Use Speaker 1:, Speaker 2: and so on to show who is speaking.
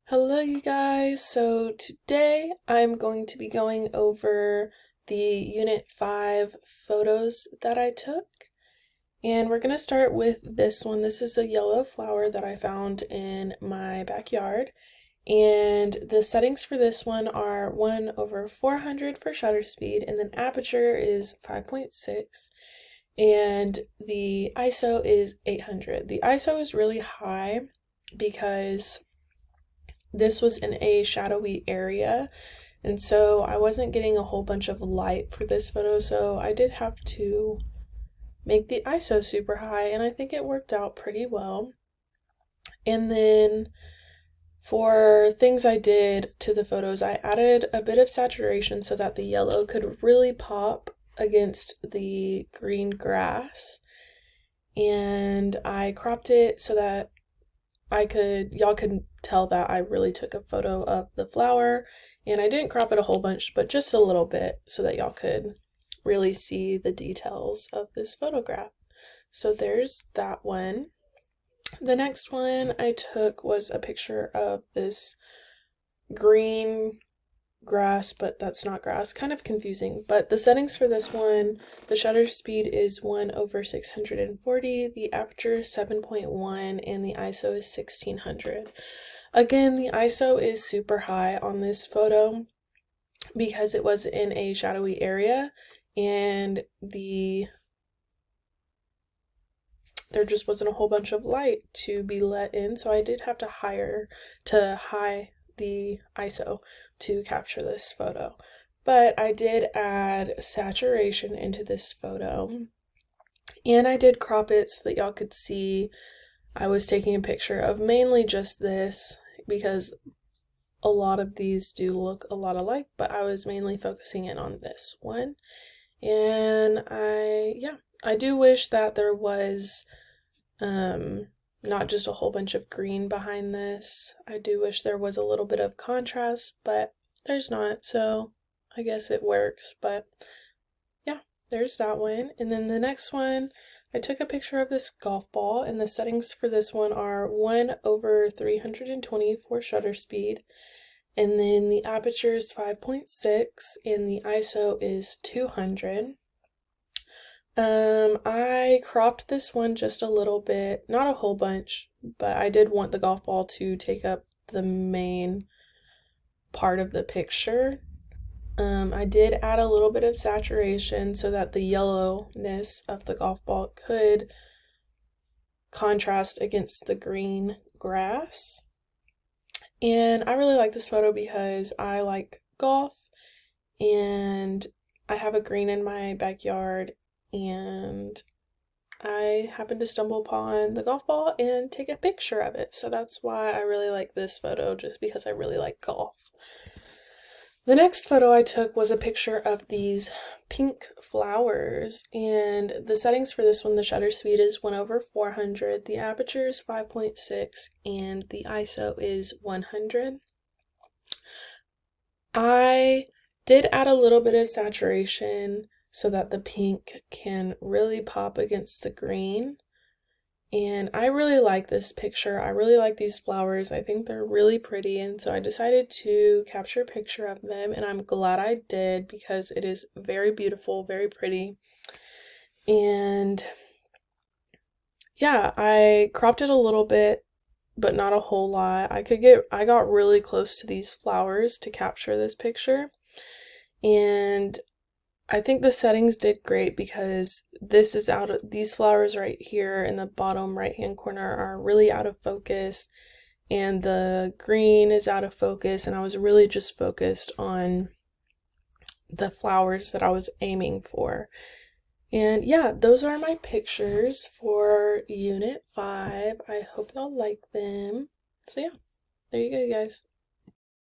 Speaker 1: Hello, you guys. So today I'm going to be going over the Unit 5 photos that I took. And we're going to start with this one. This is a yellow flower that I found in my backyard. And the settings for this one are 1/400 for shutter speed, and then aperture is 5.6, and the ISO is 800. The ISO is really high because this was in a shadowy area, and so I wasn't getting a whole bunch of light for this photo, so I did have to make the ISO super high, and I think it worked out pretty well. And then for things I did to the photos, I added a bit of saturation so that the yellow could really pop against the green grass, and I cropped it so that y'all could tell that I really took a photo of the flower, and I didn't crop it a whole bunch, but just a little bit so that y'all could really see the details of this photograph. So there's that one. The next one I took was a picture of this green grass, but that's not grass. Kind of confusing. But the settings for this one, the shutter speed is 1/640, the aperture is 7.1, and the ISO is 1600. Again, the ISO is super high on this photo because it was in a shadowy area and there just wasn't a whole bunch of light to be let in, so I did have to high the ISO to capture this photo. But I did add saturation into this photo, and I did crop it so that y'all could see I was taking a picture of mainly just this, because a lot of these do look a lot alike, but I was mainly focusing in on this one. And I do wish that there was not just a whole bunch of green behind this. I do wish there was a little bit of contrast, but there's not, so I guess it works. But yeah, there's that one. And then the next one, I took a picture of this golf ball, and the settings for this one are 1/320 for shutter speed, and then the aperture is 5.6, and the ISO is 200. I cropped this one just a little bit, not a whole bunch, but I did want the golf ball to take up the main part of the picture. I did add a little bit of saturation so that the yellowness of the golf ball could contrast against the green grass. And I really like this photo because I like golf, and I have a green in my backyard, and I happened to stumble upon the golf ball and take a picture of it. So that's why I really like this photo, just because I really like golf. The next photo I took was a picture of these pink flowers, and the settings for this one, the shutter speed is 1/400, the aperture is 5.6, and the ISO is 100. I did add a little bit of saturation so that the pink can really pop against the green. And I really like this picture. I really like these flowers. I think they're really pretty, and so I decided to capture a picture of them, and I'm glad I did because it is very beautiful, very pretty. And yeah, I cropped it a little bit, but not a whole lot. I got really close to these flowers to capture this picture. And I think the settings did great because these flowers right here in the bottom right hand corner are really out of focus, and the green is out of focus, and I was really just focused on the flowers that I was aiming for. And yeah, those are my pictures for Unit 5. I hope y'all like them. So yeah, there you go, you guys.